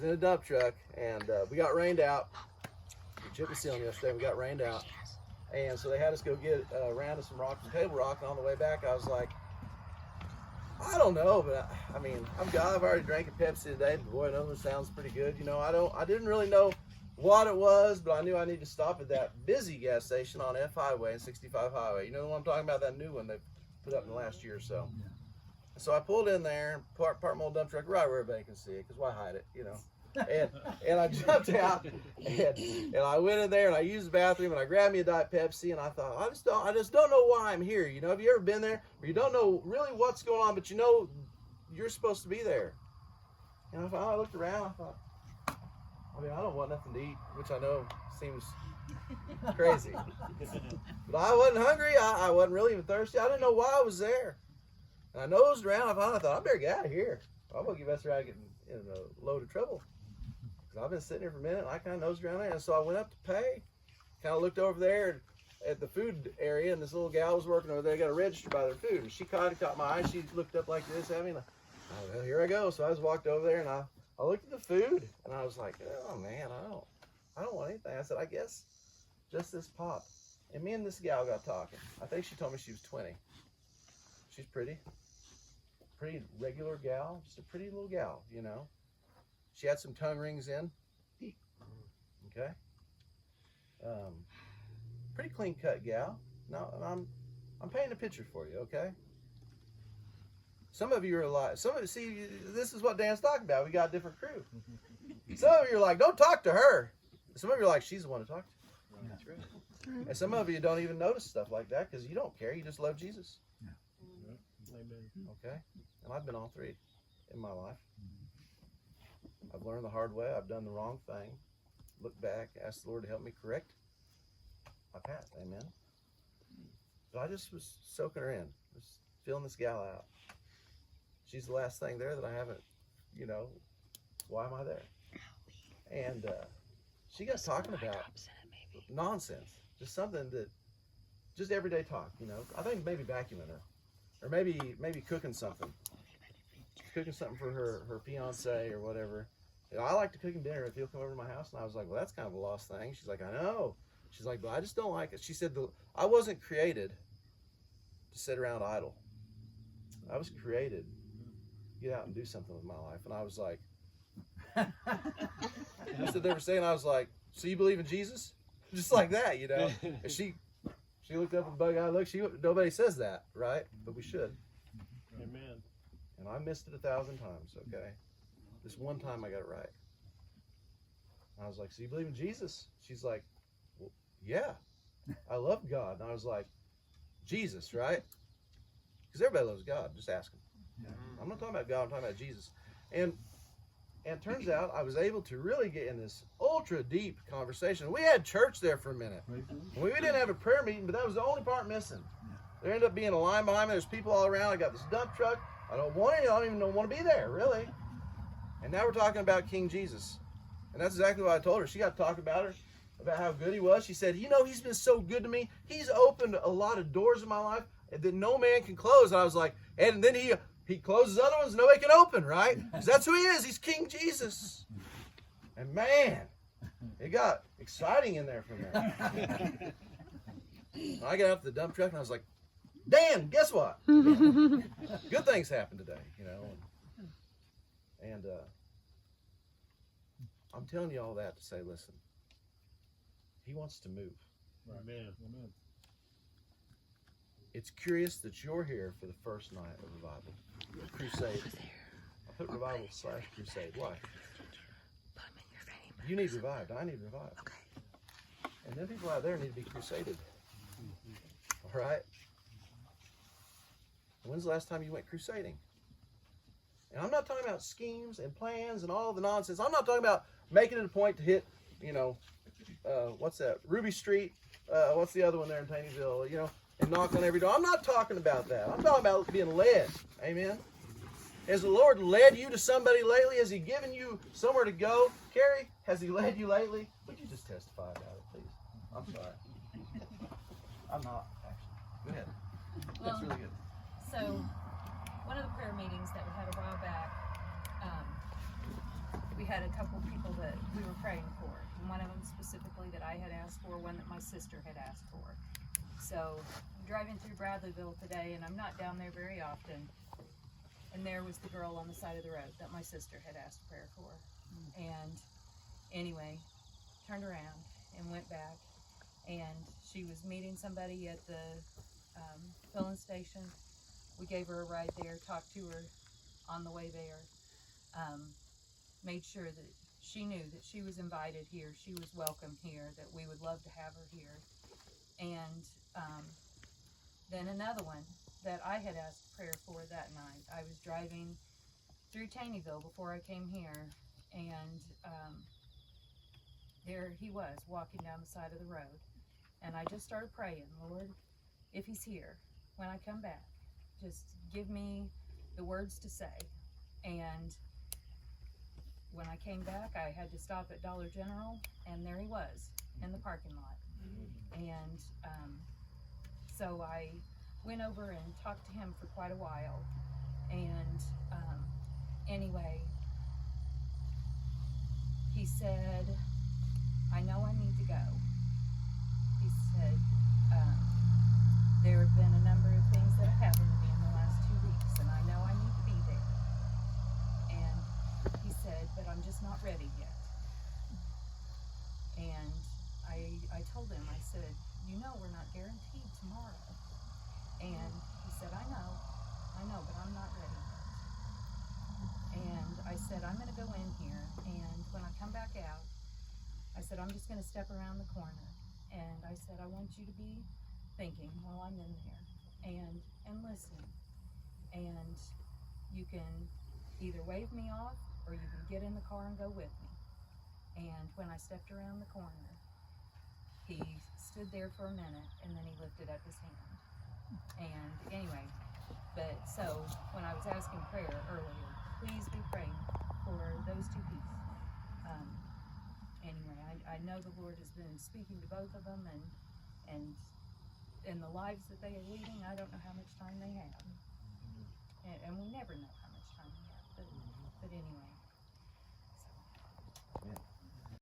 in a dump truck, and we got rained out. We chipped the ceiling yesterday. We got rained out, and so they had us go get round some rock and table rock. And on the way back, I was like, I don't know, but I mean, I've already drank a Pepsi today. But boy, another one sounds pretty good. You know, I didn't really know what it was, but I knew I needed to stop at that busy gas station on F Highway and 65 Highway. You know the one I'm talking about? That new one they put up in the last year or so. Yeah. So I pulled in there, parked my old dump truck right where everybody can see it, because why hide it, you know? And I jumped out, and I went in there, and I used the bathroom, and I grabbed me a Diet Pepsi, and I thought, I just don't know why I'm here. You know, have you ever been there where you don't know really what's going on, but you know you're supposed to be there? And I finally looked around, I thought, I mean, I don't want nothing to eat, which I know seems crazy. But I wasn't hungry. I wasn't really even thirsty. I didn't know why I was there. And I nosed around. I thought, I better get out of here. I'm going to get around getting in a load of trouble. Because I've been sitting here for a minute, and I kind of nosed around there. And so I went up to pay. Kind of looked over there at the food area, and this little gal was working over there. Got a register by their food. And she caught my eye. She looked up like this at me. And well, here I go. So I just walked over there, and I looked at the food, and I was like, oh, man, I don't want anything. I said, I guess just this pop. And me and this gal got talking. I think she told me she was 20. She's pretty regular gal, just a pretty little gal, you know. She had some tongue rings in. Okay. Pretty clean cut gal. Now, I'm painting a picture for you, okay? Some of you are like, see, this is what Dan's talking about. We got a different crew. Some of you are like, don't talk to her. Some of you are like, she's the one to talk to. That's right. And some of you don't even notice stuff like that because you don't care. You just love Jesus. Yeah. Amen. Okay? And I've been all three in my life. I've learned the hard way. I've done the wrong thing. Look back, ask the Lord to help me correct my path. Amen. But I just was soaking her in, just feeling this gal out. She's the last thing there that I haven't, you know, why am I there? And she got talking about nonsense, just something that, just everyday talk, you know. I think maybe vacuuming or maybe cooking something. Cooking something for her fiance or whatever. You know, I like to cook him dinner if he'll come over to my house. And I was like, well, that's kind of a lost thing. She's like, I know. She's like, but I just don't like it. She said, I wasn't created to sit around idle. I was created to get out and do something with my life. And I was like, I said they were saying, I was like, so you believe in Jesus? Just like that, you know. And she looked up with a bug-eyed look. Nobody says that, right? But we should. Amen. And I missed it 1,000 times, okay? This one time I got it right. And I was like, so you believe in Jesus? She's like, well, yeah. I love God. And I was like, Jesus, right? Because everybody loves God. Just ask him. Yeah. I'm not talking about God. I'm talking about Jesus. And it turns out I was able to really get in this ultra deep conversation. We had church there for a minute. We didn't have a prayer meeting, but that was the only part missing. There ended up being a line behind me. There's people all around. I got this dump truck. I don't even want to be there, really. And now we're talking about King Jesus. And that's exactly what I told her. She got to talk about how good he was. She said, you know, he's been so good to me. He's opened a lot of doors in my life that no man can close. And I was like, and then he closes other ones nobody can open, right? Because that's who he is. He's King Jesus. And man, it got exciting in there for a minute. I got out to the dump truck and I was like, Dan, guess what? Good things happened today, you know. And I'm telling you all that to say, listen, he wants to move. Amen. Amen. It's curious that you're here for the first night of revival. Crusade. I put revival/crusade. Why? You need revived. I need revived. Okay. And then people out there need to be crusaded. All right? When's the last time you went crusading? And I'm not talking about schemes and plans and all the nonsense. I'm not talking about making it a point to hit, you know, what's that? Ruby Street. What's the other one there in Taneyville? You know, and knock on every door. I'm not talking about that. I'm talking about being led. Amen. Has the Lord led you to somebody lately? Has he given you somewhere to go? Carrie, has he led you lately? Would you just testify about it, please? I'm sorry. I'm not, actually. Go ahead. That's really good. So, one of the prayer meetings that we had a while back, we had a couple people that we were praying for. And one of them specifically that I had asked for, one that my sister had asked for. So I'm driving through Bradleyville today, and I'm not down there very often. And there was the girl on the side of the road that my sister had asked prayer for. And anyway, turned around and went back, and she was meeting somebody at the filling station. We gave her a ride there, talked to her on the way there, made sure that she knew that she was invited here, she was welcome here, that we would love to have her here. And then another one that I had asked prayer for that night. I was driving through Taneyville before I came here, and there he was walking down the side of the road. And I just started praying, Lord, if he's here, when I come back, just give me the words to say. And when I came back, I had to stop at Dollar General, and there he was in the parking lot. And so I went over and talked to him for quite a while. And anyway, he said, I know I need to go. He said, there have been a number of things that have happened to me in the last 2 weeks, and I know I need to be there. And he said, but I'm just not ready yet. And I told him, I said, you know we're not guaranteed tomorrow. And he said, I know, but I'm not ready yet. And I said, I'm gonna go in here, and when I come back out, I said, I'm just gonna step around the corner. And I said, I want you to be thinking while I'm in there, and listening. And you can either wave me off, or you can get in the car and go with me. And when I stepped around the corner, he stood there for a minute, and then he lifted up his hand. And anyway, but so when I was asking prayer earlier, please be praying for those two people. Anyway, I know the Lord has been speaking to both of them, and in the lives that they are leading, I don't know how much time they have. And we never know how much time we have, but anyway.